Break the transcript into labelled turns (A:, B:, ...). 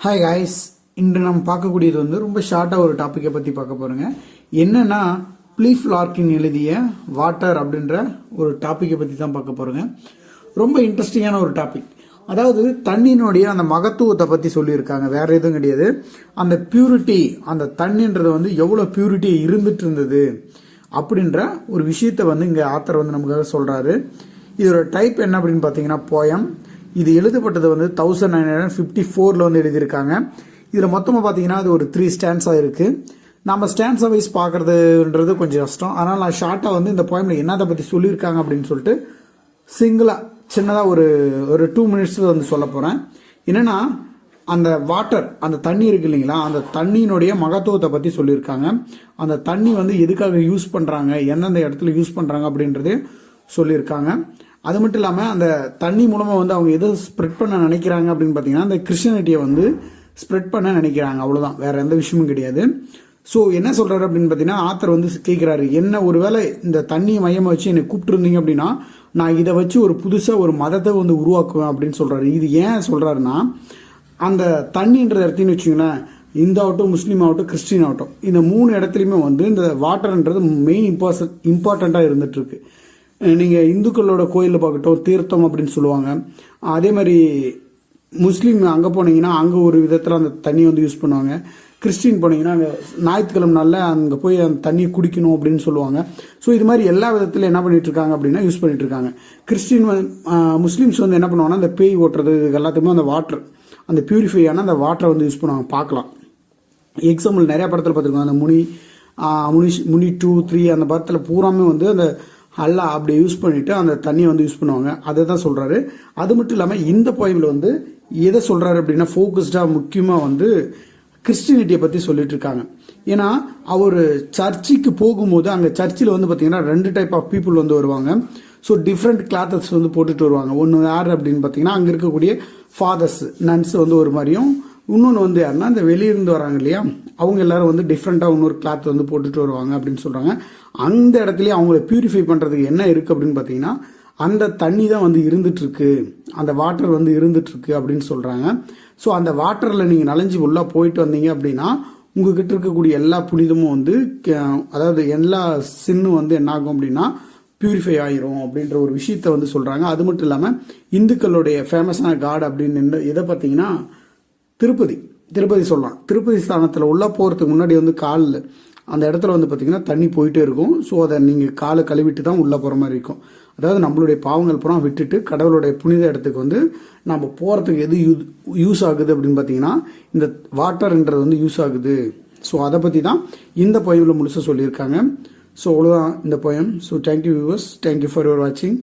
A: Hi guys, இன்று நம்ம பார்க்கக்கூடியது ரொம்ப ஷார்ட்டாக ஒரு டாப்பிக்கை பற்றி பார்க்க போகிறோங்க. என்னன்னா ப்ளீஃப் லார்க்கின் எழுதிய வாட்டர் அப்படின்ற ஒரு டாப்பிக்கை பற்றி தான் பார்க்க போகிறோங்க. ரொம்ப இன்ட்ரெஸ்டிங்கான ஒரு டாபிக். அதாவது தண்ணியினுடைய அந்த மகத்துவத்தை பற்றி சொல்லியிருக்காங்க, வேற எதுவும் கிடையாது. அந்த பியூரிட்டி, அந்த தண்ணின்றது எவ்வளோ பியூரிட்டி இருந்துட்டு இருந்தது அப்படின்ற ஒரு விஷயத்த இங்கே ஆத்தர் நமக்காக சொல்கிறாரு. இதோட டைப் என்ன அப்படின்னு பார்த்தீங்கன்னா போயம். இது எழுதப்பட்டது 1954 எழுதியிருக்காங்க. இதில் மொத்தமாக பார்த்தீங்கன்னா அது ஒரு 3 ஸ்டான்ஸாக இருக்குது. நம்ம ஸ்டான்ஸை வைஸ் பார்க்குறதுன்றது கொஞ்சம் கஷ்டம். அதனால் நான் ஷார்ட்டாக இந்த போயமில் என்னதை பற்றி சொல்லியிருக்காங்க அப்படின்னு சொல்லிட்டு சிங்கிளாக சின்னதாக ஒரு 2 மினிட்ஸில் சொல்ல போகிறேன். என்னென்னா அந்த வாட்டர், அந்த தண்ணி இருக்கு இல்லைங்களா, அந்த தண்ணியினுடைய மகத்துவத்தை பற்றி சொல்லியிருக்காங்க. அந்த தண்ணி எதுக்காக யூஸ் பண்ணுறாங்க, எந்தெந்த இடத்துல யூஸ் பண்ணுறாங்க அப்படின்றதே சொல்லியிருக்காங்க. அது மட்டும் இல்லாமல் அந்த தண்ணி மூலமாக அவங்க எதை ஸ்ப்ரெட் பண்ண நினைக்கிறாங்க அப்படின்னு பார்த்தீங்கன்னா அந்த கிறிஸ்டியானிட்டியை ஸ்ப்ரெட் பண்ண நினைக்கிறாங்க, அவ்வளோதான், வேற எந்த விஷயமும் கிடையாது. ஸோ என்ன சொல்கிறாரு அப்படின்னு பார்த்தீங்கன்னா ஆத்தர் கேட்குறாரு, என்ன ஒருவேளை இந்த தண்ணியை மையமாக வச்சு என்னை கூப்பிட்டுருந்தீங்க அப்படின்னா நான் இதை வச்சு ஒரு புதுசாக ஒரு மதத்தை உருவாக்குவேன் அப்படின்னு சொல்கிறாரு. இது ஏன் சொல்கிறாருன்னா அந்த தண்ணின்ற இடத்தின்னு வச்சுங்களேன், இந்து ஆகட்டும், முஸ்லீம் ஆகட்டும், கிறிஸ்டின் ஆகட்டும், இந்த 3 இடத்துலையுமே இந்த வாட்டர்ன்றது மெயின் இம்பார்ட்டண்ட்டாக இருந்துட்டு இருக்கு. நீங்கள் இந்துக்களோட கோயிலில் பார்க்கட்டும் தீர்த்தம் அப்படின்னு சொல்லுவாங்க. அதே மாதிரி முஸ்லீம் அங்கே போனீங்கன்னா அங்கே ஒரு விதத்தில் அந்த தண்ணியை யூஸ் பண்ணுவாங்க. கிறிஸ்டின் போனீங்கன்னா அங்கே ஞாயிற்றுக்கிழமை நாளில் அங்கே போய் அந்த தண்ணியை குடிக்கணும் அப்படின்னு சொல்லுவாங்க. ஸோ இது மாதிரி எல்லா விதத்தில் என்ன பண்ணிட்டு இருக்காங்க அப்படின்னா யூஸ் பண்ணிட்டு இருக்காங்க. முஸ்லீம்ஸ் என்ன பண்ணுவாங்கன்னா அந்த பேய் ஓட்டுறது இது எல்லாத்துக்குமே அந்த வாட்டர், அந்த பியூரிஃபையான அந்த வாட்டரை யூஸ் பண்ணுவாங்க. பார்க்கலாம், எக்ஸாம்பிள் நிறைய படத்தில் பார்த்துருக்கோம். அந்த முனி 2, 3 அந்த படத்தில் பூராமே அந்த அல்லா அப்படி யூஸ் பண்ணிட்டு அந்த தண்ணியை யூஸ் பண்ணுவாங்க. அதை தான் சொல்றாரு. அது மட்டும் இல்லாமல் இந்த போயமில் எதை சொல்றாரு அப்படின்னா ஃபோக்கஸ்டாக முக்கியமாக கிறிஸ்டினிட்டியை பற்றி சொல்லிட்டு இருக்காங்க. ஏன்னா அவர் சர்ச்சுக்கு போகும்போது அங்கே சர்ச்சில் பார்த்தீங்கன்னா 2 டைப் ஆஃப் பீப்புள் வருவாங்க. ஸோ டிஃப்ரெண்ட் கிளாத்தஸ் போட்டுட்டு வருவாங்க. ஒன்று யார் அப்படின்னு பார்த்தீங்கன்னா அங்கே இருக்கக்கூடிய ஃபாதர்ஸ், நன்ஸ் ஒரு மாதிரியும், இன்னொன்று யாருன்னா இந்த வெளியிருந்து வராங்க இல்லையா, அவங்க எல்லாரும் டிஃப்ரெண்ட்டாக இன்னொரு கிளாத் போட்டுட்டு வருவாங்க அப்படின்னு சொல்கிறாங்க. அந்த இடத்துலயே அவங்கள பியூரிஃபை பண்ணுறதுக்கு என்ன இருக்குது அப்படின்னு பார்த்தீங்கன்னா அந்த தண்ணி தான் இருந்துட்டு இருக்கு, அந்த வாட்டர் இருந்துட்டு இருக்கு அப்படின்னு சொல்கிறாங்க. ஸோ அந்த வாட்டரில் நீங்கள் நனைஞ்சு உள்ளே போயிட்டு வந்தீங்க அப்படின்னா உங்ககிட்ட இருக்கக்கூடிய எல்லா புனிதமும் அதாவது எல்லா சின்னும் என்ன ஆகும் அப்படின்னா பியூரிஃபை ஆயிரும் அப்படின்ற ஒரு விஷயத்த சொல்கிறாங்க. அது மட்டும் இல்லாமல் இந்துக்களுடைய ஃபேமஸான காட் அப்படின்னு எதை பார்த்தீங்கன்னா திருப்பதி சொல்லலாம். திருப்பதி ஸ்தானத்தில் உள்ள போகிறதுக்கு முன்னாடி காலில் அந்த இடத்துல பார்த்தீங்கன்னா தண்ணி போயிட்டே இருக்கும். ஸோ அதை நீங்கள் காலை கழுவிட்டு தான் உள்ளே போகிற மாதிரி இருக்கும். அதாவது நம்மளுடைய பாவங்கள் புறம் விட்டுட்டு கடவுளுடைய புனித இடத்துக்கு நம்ம போகிறதுக்கு எது யூஸ் ஆகுது அப்படின்னு பார்த்தீங்கன்னா இந்த வாட்டர்ன்றது யூஸ் ஆகுது. ஸோ அதை பற்றி தான் இந்த போயமில் முழுசாக சொல்லியிருக்காங்க. ஸோ அவ்வளோதான் இந்த poem. So thank you viewers, thank you for your வாட்சிங்.